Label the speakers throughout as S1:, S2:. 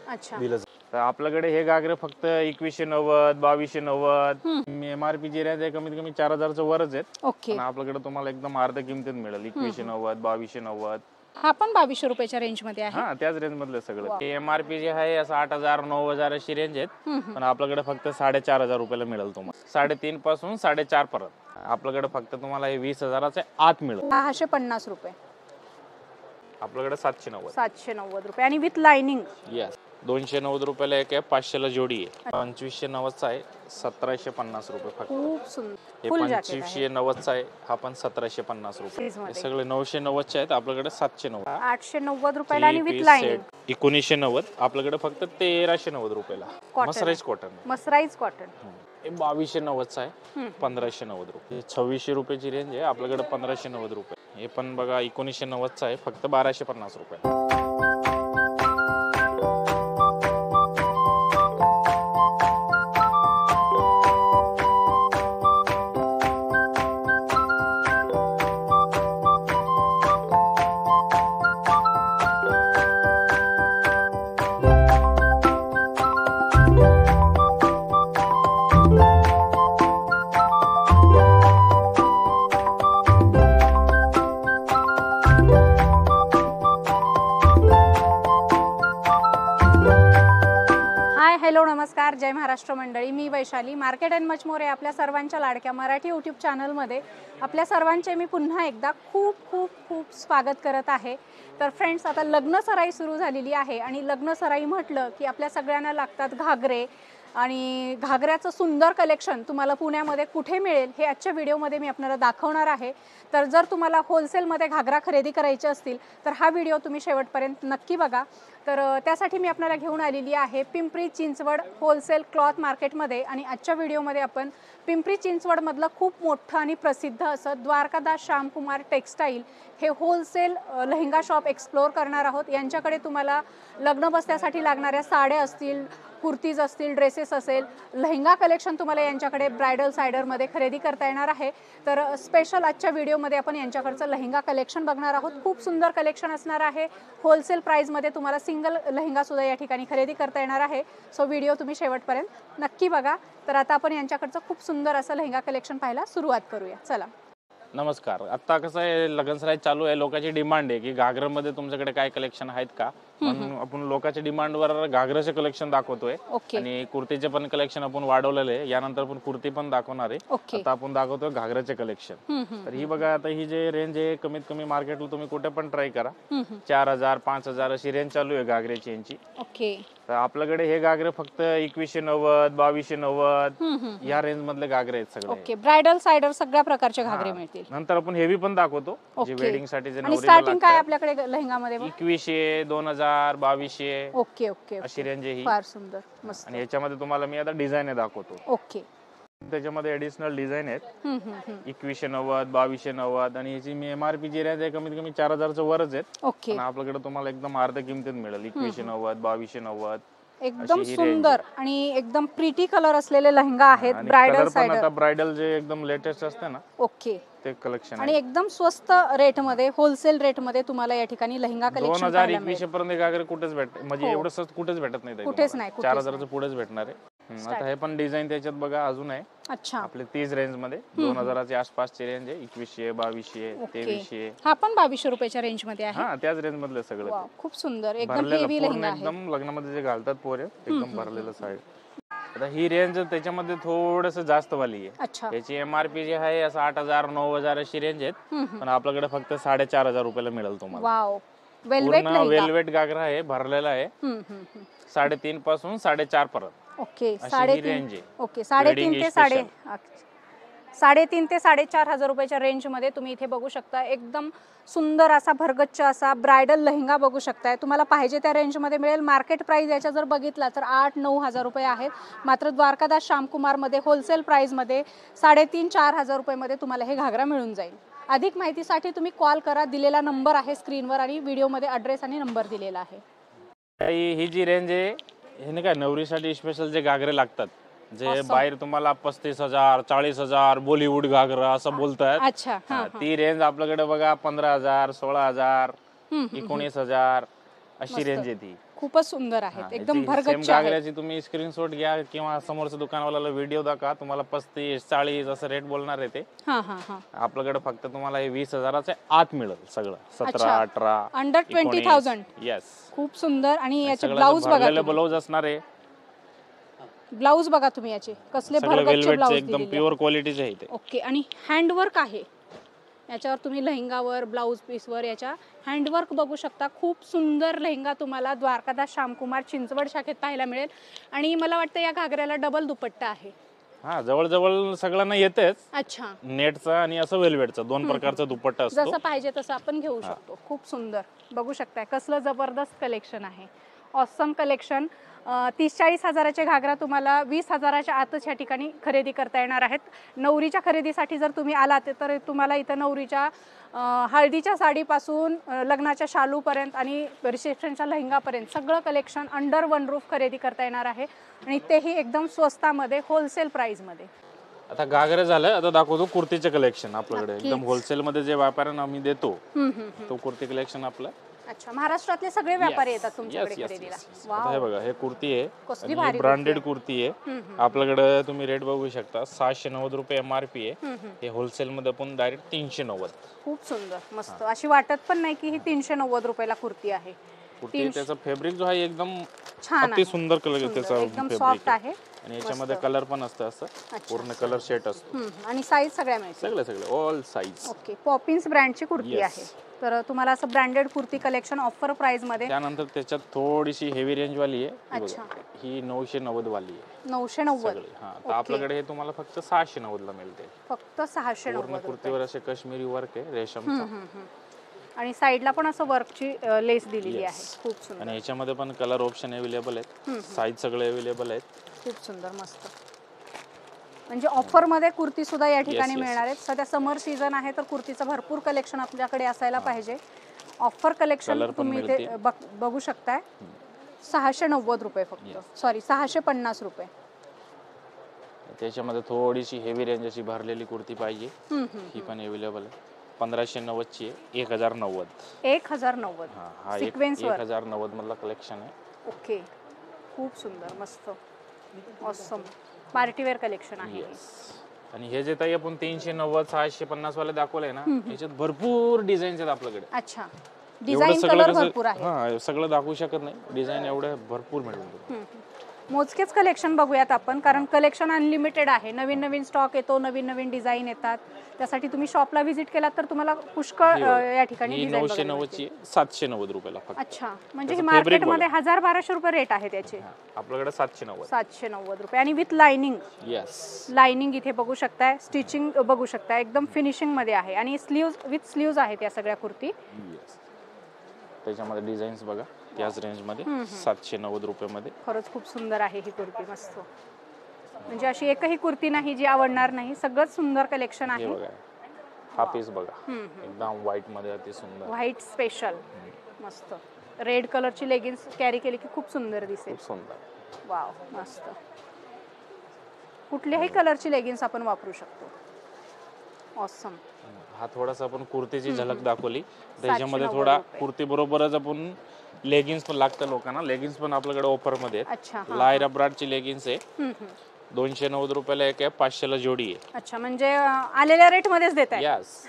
S1: अच्छा
S2: दिलं जातं. तर आपल्याकडे हे घागरे फक्त 2190 2290 MRP जी रेंज आहे कमीत कमी 4000च्या वरच आहेत.
S1: ओके.
S2: पण आपल्याकडे तुम्हाला एकदम अर्ध्या किमतीत मिळेल 2190 2290.
S1: हा पण 2200 रुपयाच्या रेंज मध्ये आहे.
S2: हा त्याच रेंज मधले सगळं. MRP जे आहे असं 8000 9000 अशी रेंज आहेत. पण आपल्याकडे फक्त 4500 रुपयाला मिळेल तुम्हाला. 3.5 पासून 4.5 पर्यंत आपल्याकडे फक्त तुम्हाला हे 20,000च्या आत मिळेल.
S1: 650 रुपये.
S2: आपल्याकडे 790.
S1: 790 रुपये आणि विथ लाइनिंग.
S2: येस. 290 रुपयाला एक आहे, 500 ला जोडी आहे. 2590 चा आहे, 1750 रुपये फक्त.
S1: खूप सुंदर.
S2: हे 2590 चा आहे, हा पण 1750 रुपये. हे सगळे 990 चे आहेत, आपल्याकडे 790.
S1: 890 रुपयाला आणि विथ लाइनिंग.
S2: 1990 आपल्याकडे फक्त 1390 रुपयाला. मसराईज कॉटन.
S1: मसराईज कॉटन.
S2: हे 2290 चा आहे, 1590 रुपये. 2600 रुपयाची रेंज आहे, आपल्याकडे 1590 रुपये. हे पण बघा 1990 चा आहे, फक्त 1250 रुपये.
S1: हॅलो नमस्कार, जय महाराष्ट्र मंडळी. मी Vaishali. Market and much more आपल्या सर्वांच्या लाडक्या मराठी यूट्यूब चॅनलमध्ये आपल्या सर्वांचे मी पुन्हा एकदा खूप खूप खूप स्वागत करत आहे. तर फ्रेंड्स, आता लग्न सराई सुरू झालेली आहे आणि लग्न सराई म्हटलं की आपल्या सगळ्यांना लागतात घागरे आणि घागऱ्याचं सुंदर कलेक्शन तुम्हाला पुण्यामध्ये कुठे मिळेल हे आजच्या व्हिडिओमध्ये मी आपल्याला दाखवणार आहे. तर जर तुम्हाला होलसेलमध्ये घागरा खरेदी करायचे असतील तर हा व्हिडिओ तुम्ही शेवटपर्यंत नक्की बघा. तर त्यासाठी मी आपल्याला घेऊन आलेली आहे पिंपरी चिंचवड होलसेल क्लॉथ मार्केटमध्ये. आणि आजच्या व्हिडिओमध्ये आपण पिंपरी चिंचवडमधलं खूप मोठं आणि प्रसिद्ध असं द्वारकादास श्यामकुमार टेक्स्टाईल हे होलसेल लेहंगा शॉप एक्सप्लोर करणार आहोत. यांच्याकडे तुम्हाला लग्न बसण्यासाठी लागणाऱ्या साड्या असतील, कुर्तीज असतील, ड्रेसेस असेल, लेहंगा कलेक्शन तुम्हाला यांच्याकडे ब्रायडल सायडरमध्ये खरेदी करता येणार आहे. तर स्पेशल आजच्या व्हिडिओमध्ये आपण यांच्याकडचं लेहंगा कलेक्शन बघणार आहोत. खूप सुंदर कलेक्शन असणार आहे. होलसेल प्राईजमध्ये तुम्हाला सिंगल लेहंगासुद्धा या ठिकाणी खरेदी करता येणार आहे. सो व्हिडिओ तुम्ही शेवटपर्यंत नक्की बघा. तर आता आपण यांच्याकडचं खूप सुंदर असं लेहंगा कलेक्शन पाहायला सुरुवात करूया. चला.
S2: नमस्कार. आता कसं आहे, लग्नसराई चालू आहे, लोकांची डिमांड आहे की घागरामध्ये तुमच्याकडे काय कलेक्शन आहेत का, म्हणून आपण लोकांच्या डिमांडवर घागराचे कलेक्शन दाखवतोय. आणि कुर्तीचे पण कलेक्शन आपण वाढवलेले आहे. यानंतर आपण कुर्ती पण दाखवणार आहे. आता आपण दाखवतोय घागराचे कलेक्शन. तर ही बघा, आता ही जे रेंज आहे कमीत कमी मार्केटला तुम्ही कुठे पण ट्राय करा, 4000 5000 अशी रेंज चालू आहे घागऱ्याची यांची. तर आपल्याकडे हे घागरे फक्त 2190 2290 या रेंज मधले घागरे आहेत सगळे.
S1: ब्रायडल सायडर सगळ्या प्रकारचे घागरे मिळतील.
S2: नंतर आपण हेवी पण दाखवतो, जे वेडिंग साठी जे
S1: स्टार्टिंग काय आपल्याकडे लेहंगामध्ये
S2: 2100 2000 2200
S1: ओके ओके
S2: अशी रेंज आहे ही.
S1: फार सुंदर, मस्त.
S2: आणि याच्यामध्ये तुम्हाला मी आता डिझाईन दाखवतो.
S1: ओके.
S2: त्याच्यामध्ये ऍडिशनल डिझाईन आहेत 2190 2290 आणि याची मी MRP जी रेंज आहे कमीत कमी 4000च्या वरच आहेत.
S1: ओके.
S2: आणि आपल्याकडे तुम्हाला एकदम अर्ध्या किमतीत मिळेल 2190 2290.
S1: एकदम सुंदर आणि एकदम प्रिटी कलर असलेले लेहंगा आहेत. ब्रायडल सायडर.
S2: आता ब्रायडल जे एकदम लेटेस्ट असते ना,
S1: ओके,
S2: ते कलेक्शन
S1: आणि एकदम स्वस्त रेट मध्ये, होलसेल रेट मध्ये तुम्हाला या ठिकाणी लेहंगा कलेक्शन
S2: 2000-2100 पर्यंत घागरे कुठेच भेटत, म्हणजे एवढं स्वस्त कुठेच भेटत नाही.
S1: कुठेच नाही,
S2: 4000च्या पुढेच भेटणार आहे. आता हे पण डिझाईन त्याच्यात बघा अजून आहे.
S1: अच्छा.
S2: आपले 30 रेंज मध्ये 2000च्या आसपासची रेंज आहे. 2100 2200 2300.
S1: हा पण 2200 रुपयाच्या रेंज मध्ये आहे.
S2: हा त्याच रेंज मधले सगळं.
S1: खूप सुंदर, एकदम हेवी लेहंगा आहे.
S2: एकदम लग्नामध्ये जे घालतात पोरे, एकदम भरलेलं साईड. आता ही रेंज त्याच्यामध्ये थोडस जास्त वाली आहे. याची MRP जी आहे असं 8000 9000 अशी रेंज आहेत. पण आपल्याकडे फक्त 4500 रुपयाला मिळेल तुम्हाला. वेलवेट घागरा आहे, भरलेला आहे. 3.5 पासून 4.5 पर्यंत.
S1: ओके.
S2: 3.5
S1: ओके. 3.5 ते 3.5 ते 4.5 रुपयाच्या रेंज मध्ये तुम्ही इथे बघू शकता. एकदम सुंदर असा भरगच्च असा ब्रायडल लेहंगा बघू शकताय. तुम्हाला पाहिजे त्या रेंज मध्ये मिळेल. मार्केट प्राइस याच्या जर बघितला तर 8-9 हजार रुपये आहेत. मात्र द्वारकादास श्यामकुमार मध्ये होलसेल प्राइस मध्ये 3.5-4 हजार रुपये मध्ये तुम्हाला हे घागरा मिळून जाईल. अधिक माहितीसाठी तुम्ही कॉल करा. दिलेला नंबर आहे स्क्रीनवर आणि व्हिडिओमध्ये ॲड्रेस आणि नंबर दिलेला आहे.
S2: ही जी रेंज आहे, हे नाही काय नवरीसाठी स्पेशल जे घागरे लागतात, जे बाहेर तुम्हाला 35,000 40,000 बॉलिवूड घागरा असं बोलतात.
S1: अच्छा.
S2: ती रेंज आपल्याकडे बघा 15,000 16,000 19,000 अशी रेंज आहे ती.
S1: खूपच सुंदर आहेत, एकदम
S2: सेम
S1: भरगच्च आहेत.
S2: घागऱ्याची तुम्ही स्क्रीनशॉट घ्या किंवा समोरच्या दुकानवाल्याला व्हिडिओ दाखवा, तुम्हाला 35-40 असं रेट बोलणार आहे ते. आपल्याकडे फक्त तुम्हाला हे 20,000च्या आत मिळेल सगळं. 17-18
S1: अंडर 20,000.
S2: येस,
S1: खूप सुंदर. आणि याचे ब्लाऊज बघा,
S2: ब्लाऊज असणार आहे.
S1: ब्लाऊज बघा तुम्ही, याचे कसले भरगच्च ब्लाऊज
S2: एकदम प्युअर क्वालिटीचे आहे ते.
S1: ओके. आणि हँडवर्क आहे याच्यावर, तुम्ही लेहंगावर, ब्लाऊज पीसवर याच्या हँडवर्क बघू शकता. खूप सुंदर लेहंगा तुम्हाला द्वारकादास श्यामकुमार चिंचवड शाखेत पाहायला मिळेल. आणि मला वाटतं या घागऱ्याला डबल दुपट्टा आहे.
S2: हा, जवळ सगळ्यांना येतेच.
S1: अच्छा.
S2: नेटचा आणि असं वेलवेटचा दोन प्रकारचा दुपट्टा असतो.
S1: जसं पाहिजे तसं आपण घेऊ शकतो. खूप सुंदर बघू शकताय, कसलं जबरदस्त कलेक्शन आहे. Awesome collection. 30-40 हजाराचे घागरा तुम्हाला 20,000च्या आतच ह्या ठिकाणी खरेदी करता येणार आहेत. नवरीच्या खरेदीसाठी जर तुम्ही आलात तर तुम्हाला इथं नवरीच्या हळदीच्या साडीपासून लग्नाच्या शालूपर्यंत आणि रिसेप्शनच्या लेहंगापर्यंत सगळं कलेक्शन अंडर वन रूफ खरेदी करता येणार आहे. आणि तेही एकदम स्वस्तामध्ये, होलसेल प्राइसमध्ये.
S2: आता घागरे झालं, आता दाखवतो कुर्तीचे कलेक्शन आपल्याकडे. एकदम होलसेल मध्ये जे व्यापाऱ्यांना आम्ही देतो तो कुर्ती कलेक्शन आपलं.
S1: अच्छा, महाराष्ट्रातले सगळे व्यापारी येतात तुमच्याकडे खरेदीला.
S2: आता हे बघा, हे कुर्ती आहे, ब्रँडेड कुर्ती आहे. आपल्याकडे तुम्ही रेट बघू शकता, 690 रुपये MRP आहे. हे होलसेल मध्ये पण डायरेक्ट 390.
S1: खूप सुंदर, मस्त. अशी वाटत पण नाही की ही 390 रुपयाला कुर्ती आहे.
S2: कुर्ती त्याचा फॅब्रिक जो आहे एकदम
S1: छान,
S2: अति सुंदर कलर त्याचा
S1: एकदम सॉफ्ट आहे.
S2: आणि याच्यामध्ये कलर पण असतं, असं पूर्ण कलर सेट असतो.
S1: आणि साईज सगळ्या मिळतील,
S2: सगळे ऑल साईज.
S1: ओके. पॉपिन्स ब्रँडची कुर्ती आहे. तर तुम्हाला असं branded kurti collection offer price मध्ये.
S2: त्यानंतर त्याच्यात थोडीशी हेवी रेंज वाली आहे. ही 990 वाली आहे.
S1: 990.
S2: हा, तर आपल्याकडे हे तुम्हाला फक्त 690 ला मिळते.
S1: फक्त 690.
S2: पूर्ण कुर्तीवर असे काश्मीरी वर्क आहे रेशमचा.
S1: आणि साईडला पण असं वर्कची लेस दिलेली आहे. खूप सुंदर.
S2: आणि याच्यामध्ये पण कलर ऑप्शन अवेलेबल आहेत, साईज सगळे अवेलेबल आहेत.
S1: खूप सुंदर, मस्त. म्हणजे ऑफर मध्ये कुर्ती सुद्धा या ठिकाणी मिळणार आहेत. सध्या समर सीझन आहे तर कुर्तीचं भरपूर कलेक्शन आपल्याकडे असायला पाहिजे. ऑफर कलेक्शन तुम्ही इथे बघू शकताय. 690 रुपये फक्त, सॉरी 650 रुपये.
S2: त्याच्यामध्ये थोडीशी हेवी रेंज अशी भरलेली कुर्ती पाहिजे, ही पण अवेलेबल आहे. 1590 ची आहे. 1090.
S1: 1090.
S2: हा, सिक्वेन्स 1090 मधला कलेक्शन आहे.
S1: ओके. खूप सुंदर, मस्त, ऑसम पार्टीवेअर कलेक्शन आहे.
S2: आणि हे जे ताई आपण 390 650 वाले दाखवले ना, याच्यात भरपूर डिझाईन्स आहेत आपल्याकडे.
S1: अच्छा, डिझाइन कलर भरपूर आहे.
S2: हा, सगळं दाखवू शकत नाही, डिझाईन एवढे भरपूर मिळून.
S1: मोजकेच कलेक्शन बघूयात आपण, कारण कलेक्शन अनलिमिटेड आहे. नवीन नवीन स्टॉक येतो, नवीन नवीन डिझाईन येतात. त्यासाठी तुम्ही शॉपला व्हिजिट केलात तर तुम्हाला पुष्कळ या ठिकाणी डिझाईन
S2: 990 ची 790 रुपयाला फक्त.
S1: अच्छा, म्हणजे ही मार्केटमध्ये 1000-1200 रुपये रेट आहे त्याचे.
S2: आपल्याकडे 790.
S1: 790 रुपये. आणि विथ लाइनिंग. लाइनिंग इथे बघू शकताय, स्टिचिंग बघू शकताय, एकदम फिनिशिंग मध्ये आहे. आणि स्लीव्ज विथ स्लीव्ज आहेत या सगळ्या कुर्ती.
S2: त्याच्यामध्ये डिझाईन्स बघा, त्याच रेंज मध्ये 790 रुपये मध्ये.
S1: खरंच खूप सुंदर आहे ही कुर्ती, मस्त. म्हणजे अशी एकही कुर्ती नाही जी आवडणार नाही. सगळंच सुंदर कलेक्शन आहे.
S2: हा पीस बघा, एकदम व्हाईट मध्ये अति सुंदर,
S1: व्हाईट स्पेशल, मस्त. रेड कलरची लेगिन्स कॅरी केली की खूप सुंदर दिसेल.
S2: खूप सुंदर,
S1: वाव, मस्त. कुठल्याही कलरची लेगिन्स आपण वापरू शकतो. ऑसम.
S2: हा थोडासा आपण कुर्तीची झलक दाखवली. त्याच्यामध्ये थोडा कुर्ती बरोबरच आपण लेगिन्स पण लागतं लोकांना. लेगिन्स पण आपल्याकडे ऑफर मध्ये आहेत. लायरा ब्रँडची लेगिन्स आहे. 290 रुपयाला एक आहे, 500 ला जोडी आहे.
S1: अच्छा, म्हणजे आलेल्या रेट मध्येच देत आहे.
S2: यस.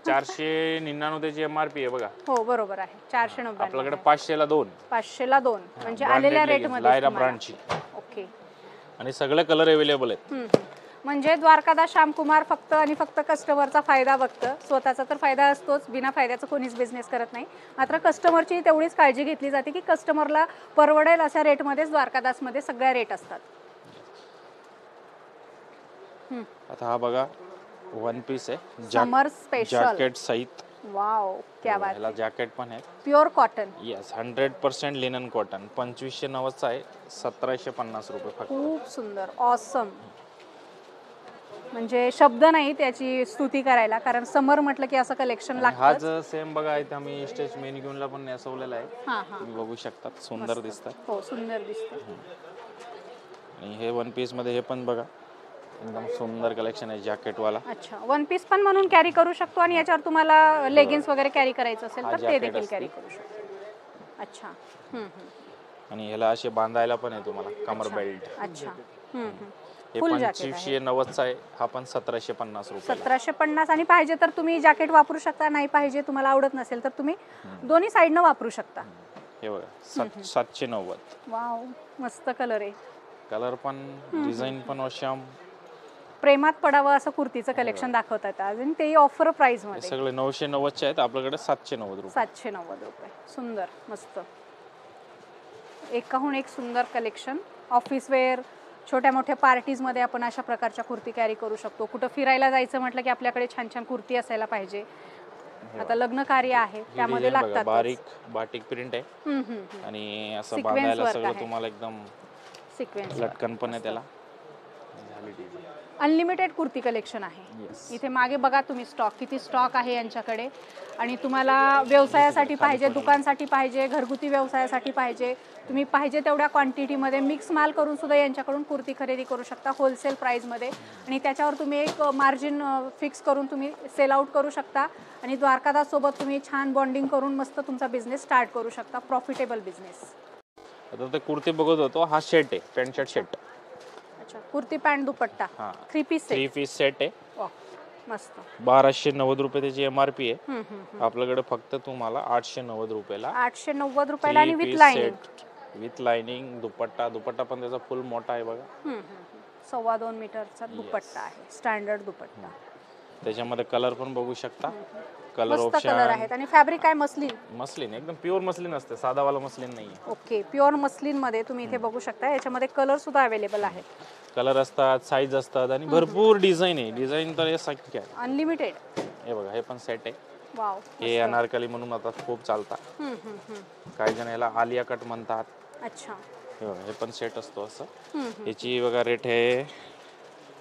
S2: 499 त्याची MRP आहे बघा.
S1: हो, बरोबर आहे. 490.
S2: आपल्याकडे 500 ला 2.
S1: 500 ला 2 म्हणजे आलेल्या रेट मध्ये.
S2: लायरा ब्रँडची.
S1: ओके.
S2: आणि सगळे कलर अवेलेबल आहेत.
S1: म्हणजे द्वारकादास श्यामकुमार फक्त आणि फक्त कस्टमरचा फायदा बघतं. स्वतःचा तर फायदा असतोच, बिना फायद्याचा कोणीच बिझनेस करत नाही. मात्र कस्टमरची तेवढीच काळजी घेतली जाते की कस्टमरला परवडेल अशा रेटमध्येच द्वारकादासमध्ये सगळ्या रेट असतात.
S2: आता हा बघा, वन पीस आहे,
S1: समर स्पेशल
S2: जॅकेट सहित.
S1: वाव, क्या बात.
S2: याला जॅकेट पण आहे,
S1: pure cotton.
S2: Yes, 100% linen cotton. 2590 चा आहे, 1750 रुपये फक्त.
S1: खूप सुंदर, ऑसम. म्हणजे शब्द नाही त्याची स्तुती करायला, कारण समर म्हटलं की असं कलेक्शन लागतं.
S2: हाच सेम बघा, इथे आम्ही स्टेज मेनिक्यूनला पण नेसवलेला आहे. तुम्ही बघू शकता, सुंदर दिसतात.
S1: हो, सुंदर दिसतं.
S2: आणि हे वन पीस मध्ये हे पण बघा, एकदम सुंदर कलेक्शन आहे जॅकेट वाला.
S1: अच्छा, वन पीस पण म्हणून कॅरी करू शकतो आणि याच्यावर तुम्हाला लेगिन्स वगैरे कॅरी करायचं असेल तर ते देखील कॅरी करू शकतो. अच्छा.
S2: आणि ह्याला असे बांधायला पण आहे तुम्हाला कमर बेल्ट.
S1: अच्छा.
S2: हे
S1: फुल
S2: 2590 आहे. हा पण 1750 रुपये.
S1: 1750. आणि पाहिजे तर तुम्ही जॅकेट वापरू शकता, नाही पाहिजे तुम्हाला आवडत नसेल तर तुम्ही दोन्ही साईडनं वापरू शकता.
S2: हे बघा 790.
S1: वाव, मस्त कलर आहे.
S2: कलर पण डिझाईन पण अशा
S1: प्रेमात पडावं असं कुर्तीचं कलेक्शन दाखवतात आज, आणि तेही ऑफर प्राइस मध्ये.
S2: सगळे 990 चे आहेत. आपल्याकडे 790 रुपये.
S1: 790 रुपये. सुंदर, मस्त. एकाहून एक सुंदर कलेक्शन. ऑफिस वेअर, छोट्या मोठ्या पार्टीज मध्ये आपण अशा प्रकारच्या कुर्ती कॅरी करू शकतो. कुठं फिरायला जायचं म्हटलं की आपल्याकडे छान छान कुर्ती असायला पाहिजे. आता लग्न कार्य आहे त्यामध्ये लागतात.
S2: बारीक बाटिक प्रिंट आहे आणि असं बांधायला सगळं तुम्हाला एकदम
S1: सिक्वेन्स
S2: लटकन पण आहे त्याला.
S1: अनलिमिटेड कुर्ती कलेक्शन आहे. इथे मागे बघा तुम्ही स्टॉक, किती स्टॉक आहे यांच्याकडे. आणि तुम्हाला व्यवसायासाठी पाहिजे, दुकानसाठी पाहिजे, घरगुती व्यवसायासाठी पाहिजे, तुम्ही पाहिजे तेवढ्या क्वांटिटीमध्ये मिक्स माल करून सुद्धा यांच्याकडून कुर्ती खरेदी करू शकता होलसेल प्राईजमध्ये. आणि त्याच्यावर तुम्ही एक मार्जिन फिक्स करून तुम्ही सेल आउट करू शकता. आणि द्वारकादास सोबत तुम्ही छान बॉन्डिंग करून मस्त तुमचा बिझनेस स्टार्ट करू शकता, प्रॉफिटेबल बिझनेस.
S2: आता ते कुर्ती बघत होतो, हा सेट आहे, पॅन्ट शर्ट सेट.
S1: अच्छा, कुर्ती पॅन्ट दुपट्टा 3 पीस
S2: सेट आहे.
S1: मस्त.
S2: 1290 रुपये त्याची MRP आहे. आपल्याकडे फक्त तुम्हाला 890 रुपयाला.
S1: 890 रुपयाला आणि विथ लाइनिंग.
S2: विथ लाइनिंग दुपट्टा पण त्याचा फुल मोठा आहे बघा.
S1: 2.25 मीटरचा दुपट्टा आहे, स्टँडर्ड दुपट्टा.
S2: त्याच्यामध्ये कलर पण बघू शकता. कलर
S1: मस्त
S2: ऑप्शन
S1: कलर आहेत. आणि फॅब्रिक काय
S2: मस्लिन एकदम प्युअर मस्लिन असते, साधावाला मस्लिन नाहीये.
S1: ओके, प्युअर मस्लिन मध्ये तुम्ही इथे बघू शकता. याच्यामध्ये कलर सुद्धा अवेलेबल आहेत.
S2: कलर असतात, साईज असतात आणि भरपूर डिझाईन आहे. डिझाईन तर हे संख्या आहे,
S1: अनलिमिटेड.
S2: हे बघा, हे पण सेट आहे.
S1: वाव,
S2: हे अनारकली म्हणून आता खूप चालतात. काही जण याला आलिया कट म्हणतात.
S1: अच्छा.
S2: हे बघा, हे पण सेट असतो असं. याची बघा रेट आहे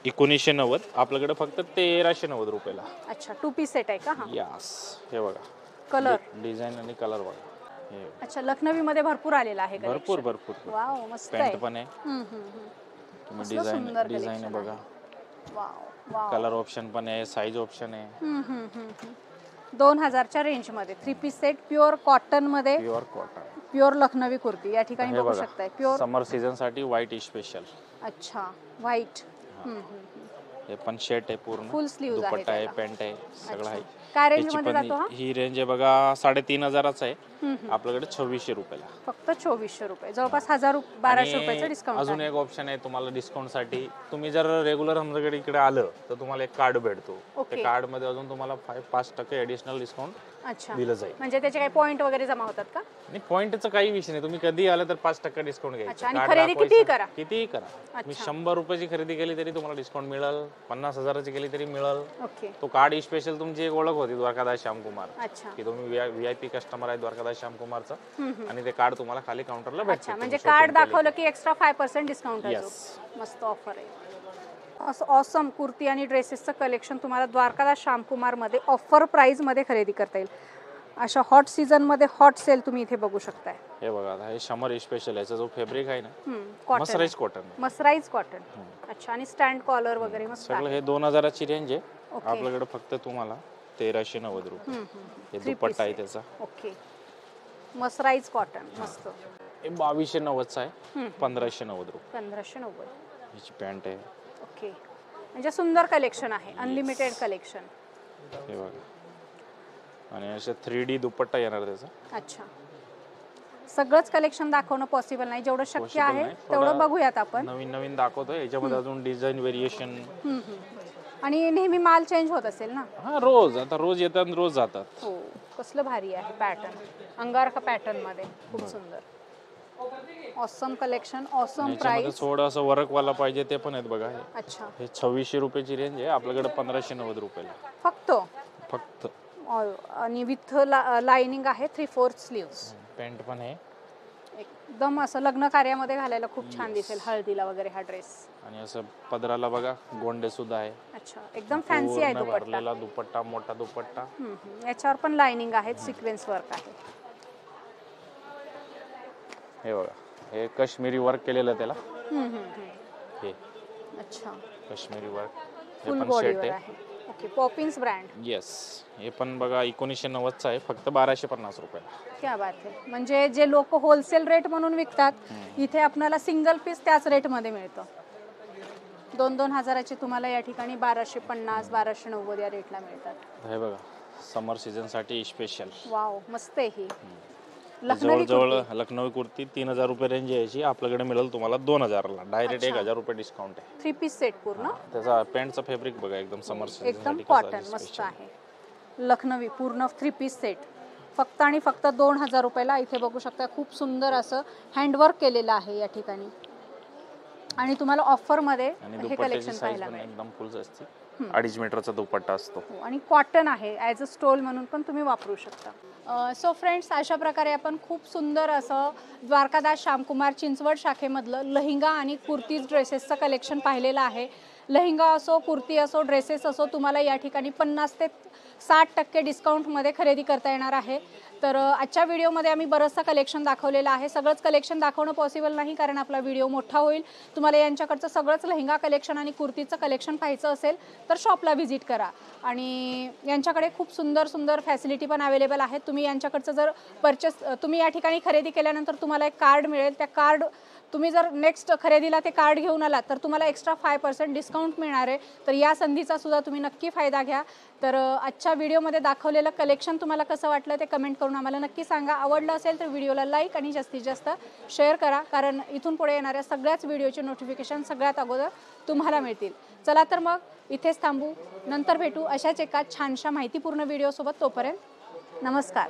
S2: 1990. आपल्याकडे फक्त 1390 रुपयाला.
S1: अच्छा, 2 पीस सेट आहे का हा?
S2: यस. हे बघा,
S1: कलर
S2: डिझाईन आणि कलर बघा.
S1: अच्छा, लखनवी मध्ये भरपूर आलेला आहे.
S2: भरपूर
S1: वाव, मस्त आहे.
S2: पॅन्ट पण आहे. तुम्ही डिझाईन बघा.
S1: Wow wow.
S2: कलर ऑप्शन पण आहे, साईज ऑप्शन आहे.
S1: 2000 च्या रेंज मध्ये 3 पीस सेट, प्युअर कॉटन मध्ये. प्युअर लखनवी कुर्ती या ठिकाणी बघू शकताय. प्युअर
S2: समर सीझन साठी व्हाईट स्पेशल.
S1: अच्छा, व्हाईट.
S2: हे पण शर्ट आहे, पूर्ण
S1: फुल स्लीव्ज आहे,
S2: दुपट्टा आहे, पॅन्ट आहे, सगळं आहे.
S1: काय रेंज मध्ये जातो हा?
S2: ही रेंज आहे बघा 3500 आहे. आपल्याकडे 2600 रुपयाला.
S1: फक्त 2400 रुपये, जवळपास 1200 रुपयाचं डिस्काउंट.
S2: अजून एक ऑप्शन आहे तुम्हाला डिस्काउंट साठी. तुम्ही जर रेग्युलर आमच्याकडे इकडे आलं तर तुम्हाला एक कार्ड भेटतो. त्या कार्ड मध्ये अजून तुम्हाला 5% ऍडिशनल डिस्काउंट दिलं जाईल.
S1: म्हणजे त्याचे काही पॉइंट वगैरे जमा होतात का?
S2: नाही, पॉइंटचा काही विषय नाही. तुम्ही कधी आलं तर 5% डिस्काउंट घ्यायचं.
S1: आणि खरेदी कितीही करा.
S2: तुम्ही 100 रुपयाची खरेदी केली तरी तुम्हाला डिस्काउंट मिळेल. 50,000ची केली तरी मिळेल.
S1: ओके.
S2: तो कार्ड स्पेशल तुमची एक ओळख होती, द्वारकादास श्यामकुमार.
S1: अच्छा.
S2: की तुम्ही VIP कस्टमर आहे द्वारकादास श्यामकुमारचं, आणि ते कार्ड तुम्हाला खाली काउंटरला भेटतं.
S1: म्हणजे कार्ड दाखवलं की एक्स्ट्रा 5% डिस्काउंट असतो. मस्त ऑफर आहे. असं ऑसम कुर्ती आणि ड्रेसेसचं कलेक्शन तुम्हाला द्वारकादास श्यामकुमार मध्ये ऑफर प्राइस मध्ये खरेदी करता येईल. अशा हॉट सीझन मध्ये हॉट सेल तुम्ही इथे बघू शकताय.
S2: हे बघा, आता हे समर स्पेशल याचा जो फॅब्रिक आहे ना,
S1: कॉटन, मसराईज कॉटन. अच्छा. आणि स्टँड कॉलर वगैरे मस्त
S2: सगळं. हे 2000 ची रेंज आहे. आपल्याकडे फक्त तुम्हाला 1390 रुपये. हे दुपट्टा आहे त्याचा.
S1: ओके. मसराईज कॉटन मस्त.
S2: हे 2290 आहे. 1590 रुपये.
S1: 1590.
S2: याची पॅन्ट आहे.
S1: ओके. म्हणजे सुंदर कलेक्शन आहे, अनलिमिटेड कलेक्शन.
S2: हे बघा, आणि असे 3D दुपट्टा येणार त्याचा.
S1: अच्छा. सगळंच कलेक्शन दाखवणं पॉसिबल नाही, जेवढं शक्य आहे तेवढं बघूयात आपण.
S2: नवीन दाखवतोय. याच्यामध्ये अजून डिझाईन व्हेरिएशन.
S1: आणि नेहमी माल चेंज होत असेल ना?
S2: हा, रोज येतात, रोज जातात.
S1: हो. कसलं भारी आहे पॅटर्न, अंगारका पॅटर्न मध्ये. खूप सुंदर, ऑसम कलेक्शन, ऑसम प्राइस.
S2: थोडं असं वर्क वाला पाहिजे ते पण आहेत बघा.
S1: अच्छा.
S2: हे 2600 रुपयाची रेंज आहे. आपल्याकडे 1590 रुपयाला फक्त.
S1: आणि विथ लाइनिंग आहे, 3/4 स्लीव्स.
S2: पॅन्ट पण आहे.
S1: एकदम असं लग्न कार्यामध्ये घालायला खूप छान दिसेल, हळदीला वगैरे हा ड्रेस.
S2: आणि असं पदराला बघा गोंडे सुद्धा आहे.
S1: अच्छा. एकदम फॅन्सी आहे दुपट्टा.
S2: भरलेला दुपट्टा, मोठा दुपट्टा.
S1: याच्यावर पण लाइनिंग आहे, सिक्वेन्स वर्क आहे.
S2: हे बघा, हे काश्मीरी वर्क केलेलं त्याला. हे
S1: अच्छा.
S2: काश्मीरी वर्क.
S1: फुल बॉडीवर आहे. Okay, Poppins brand.
S2: येस, हे पण बघा 1990चा आहे, फक्त 1250 रुपये.
S1: क्या बात आहे. म्हणजे जे लोक होलसेल रेट म्हणून विकतात इथे आपल्याला सिंगल पीस त्याच रेटमध्ये मिळतं. 2-2 हजाराचे तुम्हाला या ठिकाणी 1250 1290 या रेटला मिळतात.
S2: हे बघा समर सीझन साठी स्पेशल.
S1: वाव, मस्त आहे ही लखनवी
S2: जवळजवळ लखनवी कुर्ती 3000 रुपये रेंज यायची, आपल्याकडे मिळेल तुम्हाला 2000 ला. डायरेक्ट 1000 रुपये डिस्काउंट आहे.
S1: 3 पीस सेट पूर्ण.
S2: त्याचा पॅन्टचा फॅब्रिक बघा एकदम समर सीझन
S1: एकदम कॉटन मस्त आहे. लखनवी पूर्ण 3 पीस सेट फक्त आणि फक्त 2000 रुपयाला. इथे बघू शकता खूप सुंदर असं हँडवर्क केलेलं आहे या ठिकाणी. आणि तुम्हाला ऑफर मध्ये हे कलेक्शन पाहायला मिळेल.
S2: एकदम फुल असते, 2.5 मीटरचा दुपट्टा असतो
S1: आणि कॉटन आहे. ॲज अ स्टोल म्हणून पण तुम्ही वापरू शकता. सो फ्रेंड्स, अशा प्रकारे आपण खूप सुंदर असं द्वारकादास श्यामकुमार चिंचवड शाखेमधलं लेहंगा आणि कुर्तीज ड्रेसेसचं कलेक्शन पाहिलेलं आहे. लेहंगा असो, कुर्ती असो, ड्रेसेस असो, तुम्हाला या ठिकाणी 50 ते 60% डिस्काउंटमध्ये खरेदी करता येणार आहे. तर आजच्या व्हिडिओमध्ये आम्ही बरंचसं कलेक्शन दाखवलेलं आहे. सगळंच कलेक्शन दाखवणं पॉसिबल नाही कारण आपला व्हिडिओ मोठा होईल. तुम्हाला यांच्याकडचं सगळंच लेहंगा कलेक्शन आणि कुर्तीचं कलेक्शन पाहायचं असेल तर शॉपला व्हिजिट करा. आणि यांच्याकडे खूप सुंदर सुंदर फॅसिलिटी पण अवेलेबल आहेत. तुम्ही यांच्याकडचं जर तुम्ही या ठिकाणी खरेदी केल्यानंतर तुम्हाला एक कार्ड मिळेल. त्या कार्ड तुम्ही जर नेक्स्ट खरेदीला ते कार्ड घेऊन आलात तर तुम्हाला एक्स्ट्रा 5% डिस्काउंट मिळणार आहे. तर या संधीचा सुद्धा तुम्ही नक्की फायदा घ्या. तर आजच्या व्हिडिओमध्ये दाखवलेलं कलेक्शन तुम्हाला कसं वाटलं ते कमेंट करून आम्हाला नक्की सांगा. आवडलं असेल तर व्हिडिओला लाईक आणि जास्तीत जास्त शेअर करा कारण इथून पुढे येणाऱ्या सगळ्याच व्हिडिओचे नोटिफिकेशन सगळ्यात अगोदर तुम्हाला मिळतील. चला तर मग इथेच थांबू, नंतर भेटू अशाच एका छानशा माहितीपूर्ण व्हिडिओसोबत. तोपर्यंत नमस्कार.